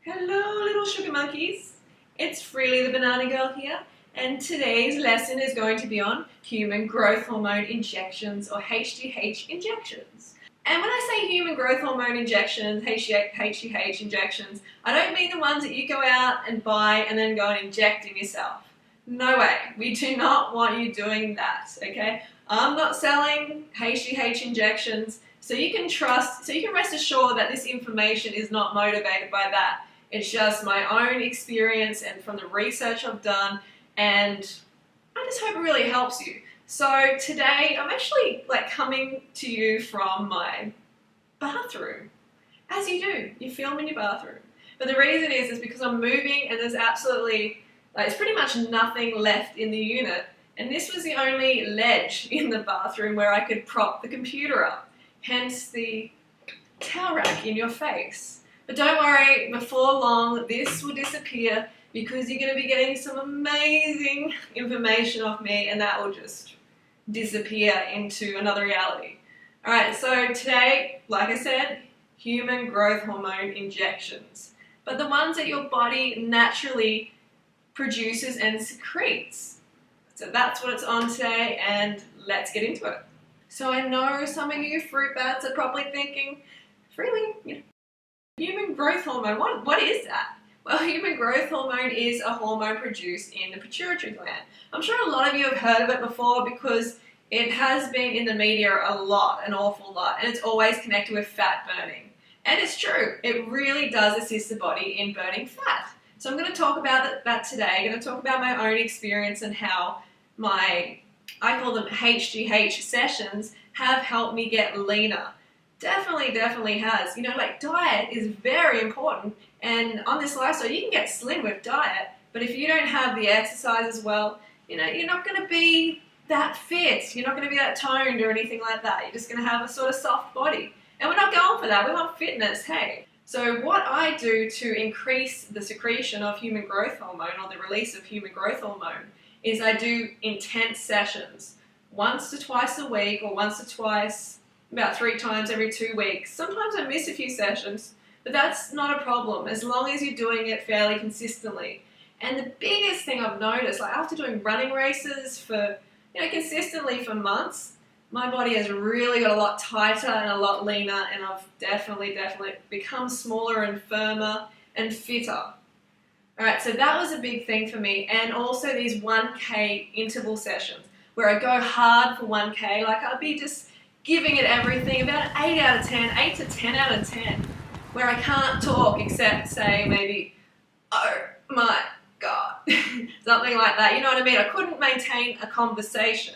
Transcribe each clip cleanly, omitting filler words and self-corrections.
Hello little sugar monkeys, it's Freely the Banana Girl here, and today's lesson is going to be on human growth hormone injections or HGH injections. And when I say human growth hormone injections, HGH injections, I don't mean the ones that you go out and buy and then go and inject in yourself. No way, we do not want you doing that, okay? I'm not selling HGH injections, so you can rest assured that this information is not motivated by that. It's just my own experience and from the research I've done, and I just hope it really helps you. So today I'm actually coming to you from my bathroom. As you do, you film in your bathroom. But the reason is because I'm moving and there's absolutely, there's pretty much nothing left in the unit. And this was the only ledge in the bathroom where I could prop the computer up. Hence the towel rack in your face. But don't worry, before long this will disappear because you're going to be getting some amazing information off me and that will just disappear into another reality. Alright, so today, like I said, human growth hormone injections. But the ones that your body naturally produces and secretes. So that's what it's on today, and let's get into it. So I know some of you fruit bats are probably thinking, Freely, human growth hormone, what is that? Well, human growth hormone is a hormone produced in the pituitary gland. I'm sure a lot of you have heard of it before because it has been in the media a lot, an awful lot, and it's always connected with fat burning. And it's true, it really does assist the body in burning fat. So I'm going to talk about that today. I'm going to talk about my own experience and how I call them HGH sessions, have helped me get leaner. Definitely has. Diet is very important, and on this lifestyle you can get slim with diet, but if you don't have the exercise as well, you're not going to be that fit, you're not going to be that toned or anything like that. You're just going to have a sort of soft body, and we're not going for that. We want fitness, hey. So what I do to increase the secretion of human growth hormone or the release of human growth hormone is I do intense sessions, once to twice a week or once to twice, about 3 times every 2 weeks. Sometimes I miss a few sessions, but that's not a problem as long as you're doing it fairly consistently. And the biggest thing I've noticed, after doing running races for, consistently for months, my body has really got a lot tighter and a lot leaner, and I've definitely become smaller and firmer and fitter. Alright, so that was a big thing for me, and also these 1K interval sessions where I go hard for 1K, I'll be just giving it everything, about an 8 out of 10, 8 to 10 out of 10, where I can't talk except say maybe, oh my God, something like that, you know what I mean? I couldn't maintain a conversation.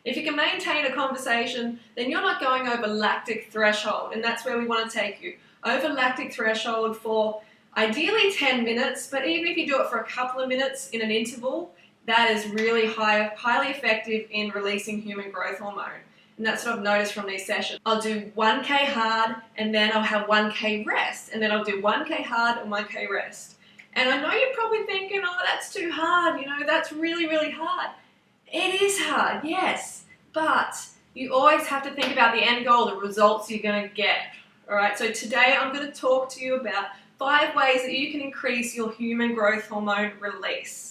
If you can maintain a conversation, then you're not going over lactic threshold, and that's where we want to take you. Over lactic threshold for ideally 10 minutes, but even if you do it for a couple of minutes in an interval, that is really highly effective in releasing human growth hormone. And that's what I've noticed from these sessions. I'll do 1K hard, and then I'll have 1K rest, and then I'll do 1K hard and 1K rest. And I know you're probably thinking, oh, that's too hard, that's really hard. It is hard, yes, but you always have to think about the end goal, the results you're going to get. Alright, so today I'm going to talk to you about 5 ways that you can increase your human growth hormone release.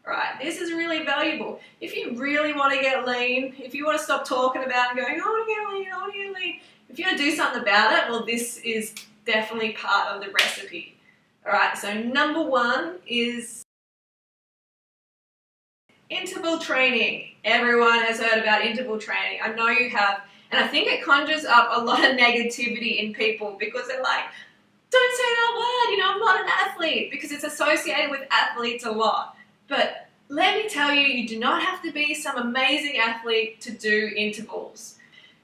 Right, this is really valuable. If you really want to get lean, if you want to stop talking about and going, I want to get lean, I want to get lean. If you want to do something about it, well, this is definitely part of the recipe. Alright, so number 1 is interval training. Everyone has heard about interval training. I know you have, and I think it conjures up a lot of negativity in people because they're like, don't say that word, I'm not an athlete, because it's associated with athletes a lot. But let me tell you, you do not have to be some amazing athlete to do intervals.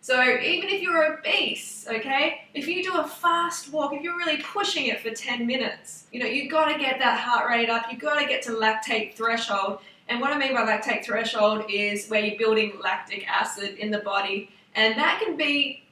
So even if you're obese, okay, if you do a fast walk, if you're really pushing it for 10 minutes, you've got to get that heart rate up, you've got to get to lactate threshold. And what I mean by lactate threshold is where you're building lactic acid in the body. And that can be,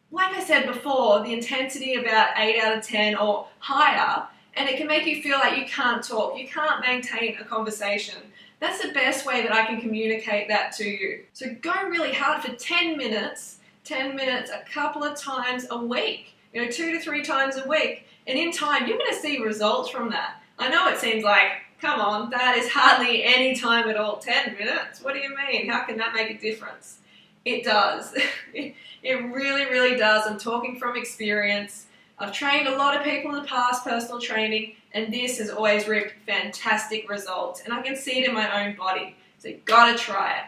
like I said before, the intensity about 8 out of 10 or higher. And it can make you feel like you can't talk, you can't maintain a conversation. That's the best way that I can communicate that to you. So go really hard for 10 minutes a couple of times a week, 2 to 3 times a week. And in time, you're going to see results from that. I know it seems like, come on, that is hardly any time at all. 10 minutes? What do you mean? How can that make a difference? It does. It really, really does. I'm talking from experience. I've trained a lot of people in the past, personal training, and this has always reaped fantastic results. And I can see it in my own body. So you've got to try it.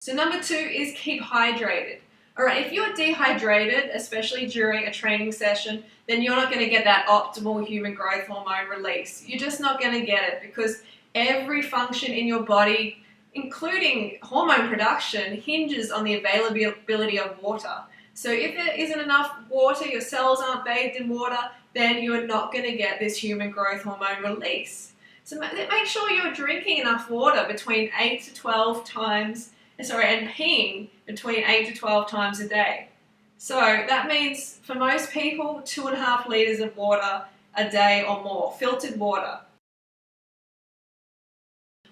So number 2 is keep hydrated. Alright, if you're dehydrated, especially during a training session, then you're not going to get that optimal human growth hormone release. You're just not going to get it because every function in your body, including hormone production, hinges on the availability of water. So if there isn't enough water, your cells aren't bathed in water, then you're not going to get this human growth hormone release. So make sure you're drinking enough water between 8 to 12 times, and peeing between 8 to 12 times a day. So that means for most people, 2.5 litres of water a day or more, filtered water.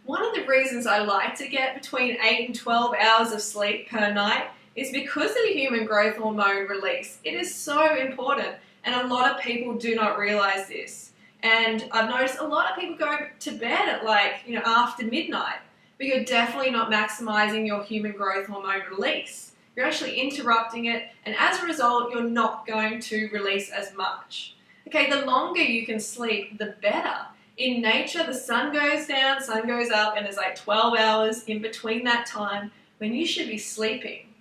One of the reasons I like to get between 8 and 12 hours of sleep per night is because of the human growth hormone release. It is so important, and a lot of people do not realize this. And I've noticed a lot of people go to bed at after midnight, but you're definitely not maximizing your human growth hormone release. You're actually interrupting it, and as a result, you're not going to release as much. Okay, the longer you can sleep, the better. In nature, the sun goes down, sun goes up, and there's like 12 hours in between that time when you should be sleeping.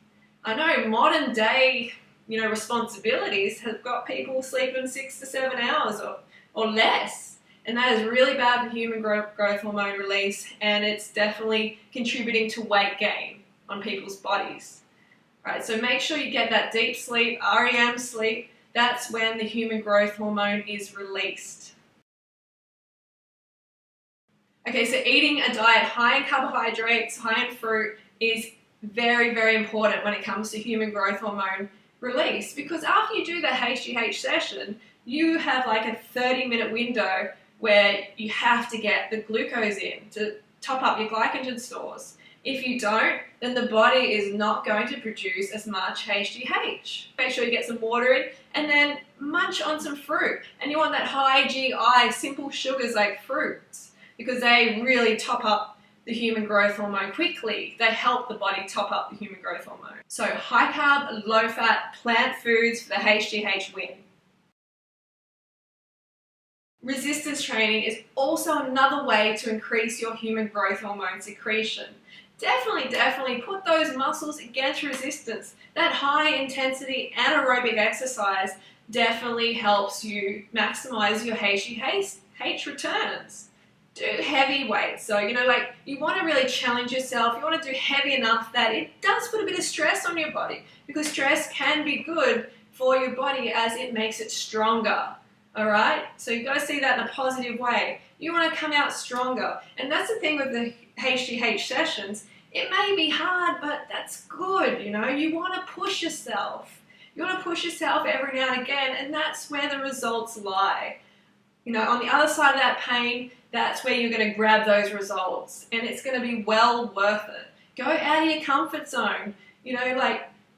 I know modern day, responsibilities have got people sleeping 6 to 7 hours or less. And that is really bad for human growth hormone release, and it's definitely contributing to weight gain on people's bodies. Right, so make sure you get that deep sleep, REM sleep. That's when the human growth hormone is released. Okay, so eating a diet high in carbohydrates, high in fruit is very, very important when it comes to human growth hormone release, because after you do the HGH session, you have like a 30-minute window where you have to get the glucose in to top up your glycogen stores. If you don't, then the body is not going to produce as much HGH. Make sure you get some water in and then munch on some fruit. And you want that high GI, simple sugars like fruits, because they really top up the human growth hormone quickly. They help the body top up the human growth hormone. So high carb, low fat, plant foods for the HGH win. Resistance training is also another way to increase your human growth hormone secretion. Definitely put those muscles against resistance. That high intensity anaerobic exercise definitely helps you maximize your HGH returns. Do heavy weights. So, you want to really challenge yourself. You want to do heavy enough that it does put a bit of stress on your body, because stress can be good for your body as it makes it stronger. Alright? So you've got to see that in a positive way. You want to come out stronger. And that's the thing with the HGH sessions. It may be hard, but that's good, You want to push yourself. You want to push yourself every now and again, and that's where the results lie. On the other side of that pain, that's where you're going to grab those results, and it's going to be well worth it. Go out of your comfort zone.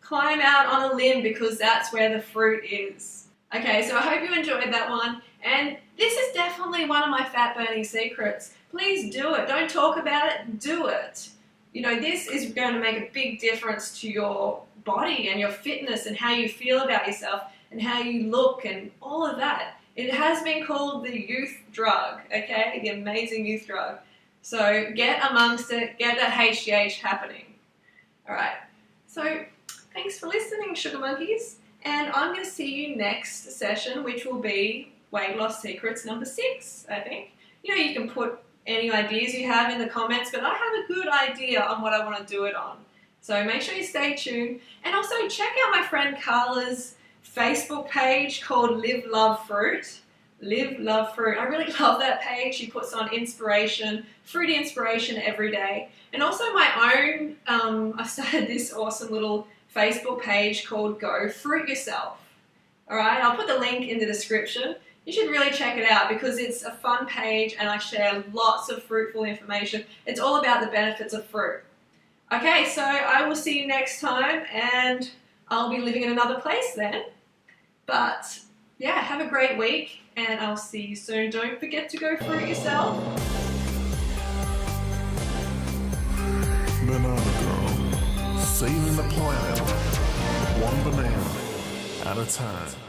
Climb out on a limb, because that's where the fruit is. Okay, so I hope you enjoyed that one, and this is definitely one of my fat burning secrets. Please do it. Don't talk about it, do it. This is going to make a big difference to your body and your fitness and how you feel about yourself and how you look and all of that. It has been called the youth drug, okay? The amazing youth drug. So get amongst it, get that HGH happening. Alright, so thanks for listening, Sugar Monkeys. And I'm going to see you next session, which will be Weight Loss Secrets number 6, I think. You can put any ideas you have in the comments, but I have a good idea on what I want to do it on. So make sure you stay tuned. And also check out my friend Carla's Facebook page called Live Love Fruit. Live Love Fruit. I really love that page. She puts on inspiration, fruity inspiration every day. And also my own, I started this awesome little Facebook page called Go Fruit Yourself. Alright, I'll put the link in the description. You should really check it out because it's a fun page and I share lots of fruitful information. It's all about the benefits of fruit. Okay, so I will see you next time and I'll be living in another place then. But yeah, have a great week and I'll see you soon. Don't forget to go fruit yourself. Banana Girl, saving the planet, one banana at a time.